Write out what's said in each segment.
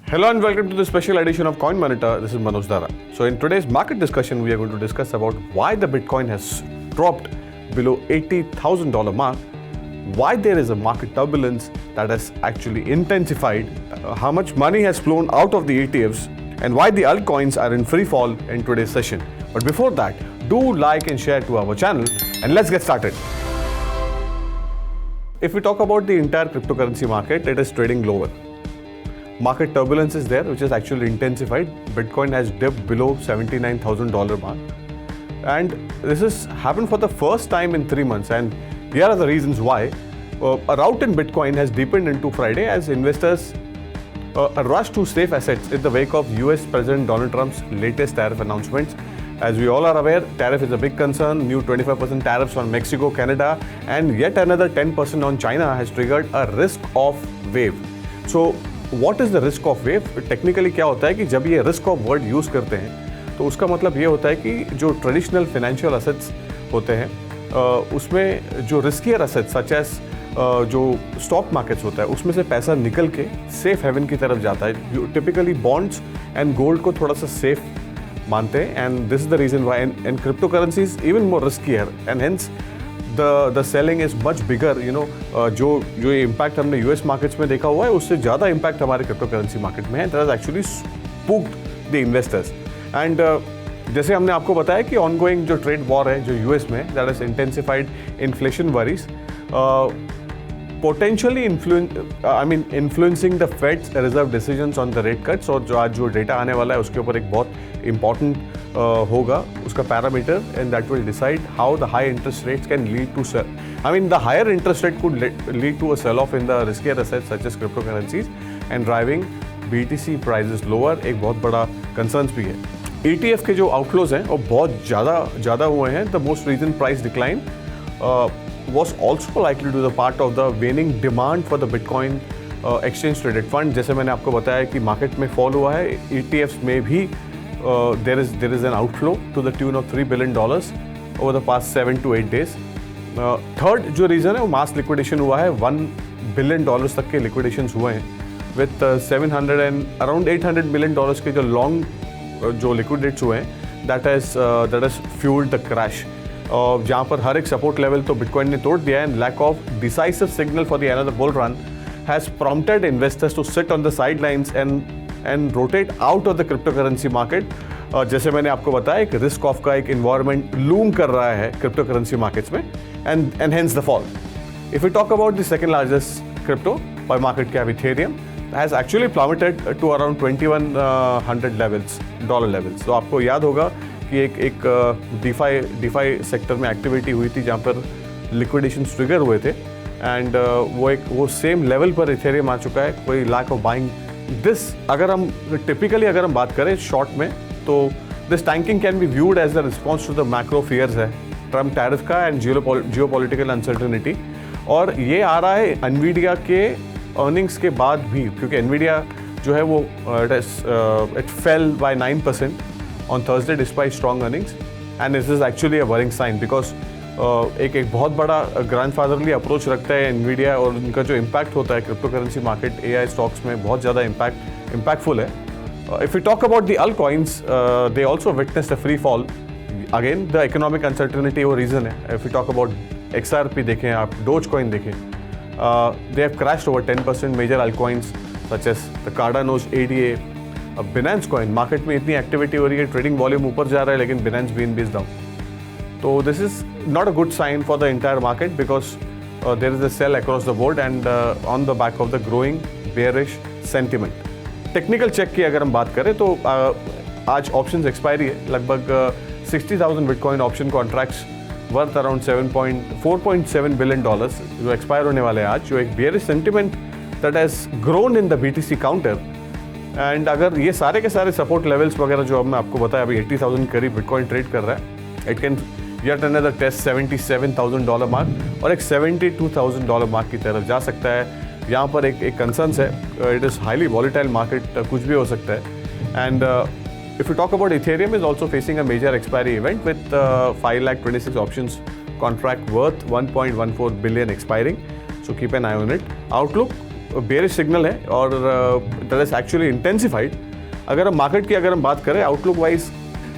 Hello and welcome to the special edition of Coin Monitor. This is Manoj Dara. So in today's market discussion, we are going to discuss about why the Bitcoin has dropped below $80,000 mark, why there is a market turbulence that has actually intensified, how much money has flown out of the ETFs, and why the altcoins are in free fall in today's session. But before that, do like and share to our channel, and let's get started. If we talk about the entire cryptocurrency market, it is trading lower. Market turbulence is there, which is actually intensified. Bitcoin has dipped below $79,000 mark. And this has happened for the first time in 3 months. And here are the reasons why. A rout in Bitcoin has deepened into Friday as investors rush to safe assets in the wake of US President Donald Trump's latest tariff announcements. As we all are aware, tariff is a big concern. New 25% tariffs on Mexico, Canada, and yet another 10% on China has triggered a risk-off wave. So, what is the risk of wave? Technically क्या होता है कि जब ये risk of word use करते हैं तो उसका मतलब ये होता है कि जो ट्रेडिशनल फाइनेंशियल असेट्स होते हैं उसमें जो रिस्कियर असेट्स सच एज जो स्टॉक मार्केट्स होता है उसमें से पैसा निकल के सेफ हेवन की तरफ जाता है. टिपिकली बॉन्ड्स एंड गोल्ड को थोड़ा सा सेफ मानते हैं and this is the reason why and crypto currency is even more riskier and hence the selling is much bigger. जो ये इम्पैक्ट हमने यूएस मार्केट्स में देखा हुआ है उससे ज़्यादा इम्पैक्ट हमारे क्रिप्टो करेंसी मार्केट में है. That has actually spooked the investors and जैसे हमने आपको बताया कि ऑनगोइंग जो ट्रेड वॉर है जो यूएस में that has intensified inflation worries potentially influencing the fades reserve decisions on the rate cuts. और जो आज जो डेटा आने वाला है उसके ऊपर एक बहुत इंपॉर्टेंट होगा उसका parameter and that will decide how the high interest rates can lead to the higher interest rate could lead to a sell off in the riskier assets such as crypto currencies and driving BTC prices lower. एक बहुत बड़ा concerns भी है. ETF के जो outflows हैं वो बहुत ज़्यादा हुए हैं. The most reason price decline was also likely to the part of the waning demand for the Bitcoin exchange traded fund. जैसे मैंने आपको बताया कि मार्केट में फॉल हुआ है, ETFs में भी there is an outflow to the tune of $3 billion over the past 7 to 8 days. Third जो रीज़न है वो मास लिक्विडेशन हुआ है. $1 billion तक के लिक्विडेशंस हुए हैं विथ 700 and around $800 million के जो लॉन्ग जो लिक्विडेट्स हुए हैं that has fuelled the crash. जहाँ पर हर एक सपोर्ट लेवल तो बिटकॉइन ने तोड़ दिया है and lack of decisive signal for the another bull run has prompted investors to sit on the sidelines and rotate out of the crypto currency market. जैसे मैंने आपको बताया एक रिस्क ऑफ का एक इन्वायरमेंट लूम कर रहा है क्रिप्टो करेंसी मार्केट्स में and hence the fall. If you talk about the second largest crypto by market cap Ethereum has actually plummeted to around $2100 levels. तो आपको याद होगा कि एक डीफाई सेक्टर में एक्टिविटी हुई थी जहाँ पर लिक्विडेशन ट्रिगर हुए थे एंड वो सेम लेवल पर इथेरियम आ चुका है. कोई लैक ऑफ बाइंग दिस अगर हम बात करें शॉर्ट में तो this tanking can be viewed as the response to the macro fears है ट्रम्प टैरिफ का एंड जियोपॉलिटिकल अनसर्टेनिटी. और ये आ रहा है एनवीडिया के अर्निंग्स के बाद भी क्योंकि एनवीडिया जो है वो it fell by 9% on Thursday despite strong earnings and this is actually a worrying sign because एक बहुत बड़ा ग्रैंडफादरली अप्रोच रखता है NVIDIA और उनका जो इम्पैक्ट होता है crypto currency market AI stocks में बहुत ज़्यादा इम्पैक्टफुल है. If you talk about the altcoins they also witnessed a free fall. Again the economic uncertainty वो रीज़न है. If you talk about XRP देखें आप, डोजकॉइन देखें, they have crashed over 10%. Major altcoins such as the Cardano's ADA. अब Binance coin market में इतनी activity हो रही है, ट्रेडिंग वॉल्यूम ऊपर जा रहा है लेकिन बिनेंस BNB इज डाउन. तो this is not a good sign for the entire market because there is a sell across the board and on the back of the growing bearish sentiment. Technical check की अगर हम बात करें तो आज options expiry है. लगभग 60,000 bitcoin option contracts worth around $4.7 billion जो एक्सपायर होने वाले हैं आज. जो एक bearish sentiment that has grown in the BTC counter and अगर ये सारे के सारे सपोर्ट लेवल्स वगैरह जो अब मैं आपको बताया अभी 80,000 करीब बिटकॉइन ट्रेड कर रहा है. It can yet another test $77,000 mark और एक $72,000 मार्क की तरफ जा सकता है. यहाँ पर एक कंसर्न्स है. It is highly volatile market, कुछ भी हो सकता है. And if you talk about Ethereum is also facing a major expiry event with 526 options contract worth $1.14 billion expiring, so keep an eye on it. Outlook bearish signal है और that is actually intensified. अगर हम market की अगर हम बात करें outlook wise,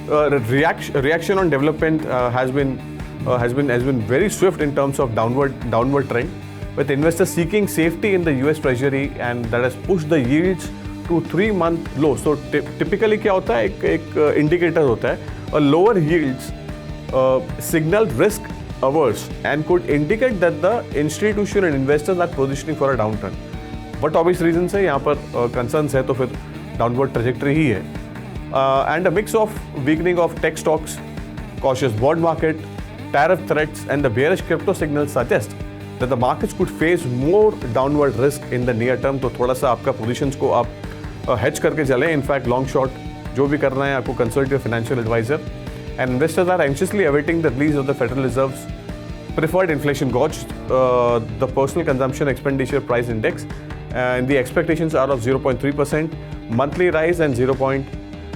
reaction on development has been very swift in terms of downward trend, with investors seeking safety in the US Treasury, and that has pushed the yields to 3-month low. So typically क्या होता है, एक indicator होता है, और lower yields signal risk averse and could indicate that the institution and investors are positioning for a downturn. But obvious reasons है, यहाँ पर concerns है तो फिर downward trajectory ही है. And a mix of weakening of tech stocks, cautious bond market, tariff threats, and the bearish crypto signals suggest that the markets could face more downward risk in the near term. तो थोड़ा सा आपका positions को आप hedge करके चलें. In fact, long short जो भी करना है आपको consult your financial advisor. And investors are anxiously awaiting the release of the Federal Reserve's preferred inflation gauge, the personal consumption expenditure price index, and the expectations are of 0.3% monthly rise and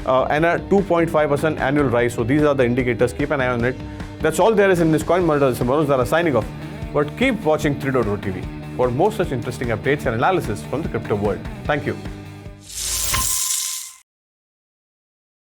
and a 2.5% annual rise. So these are the indicators. Keep an eye on it. That's all there is in this Coin Monitor. Manoj Dara signing off. But keep watching 3.0 TV for more such interesting updates and analysis from the crypto world. Thank you.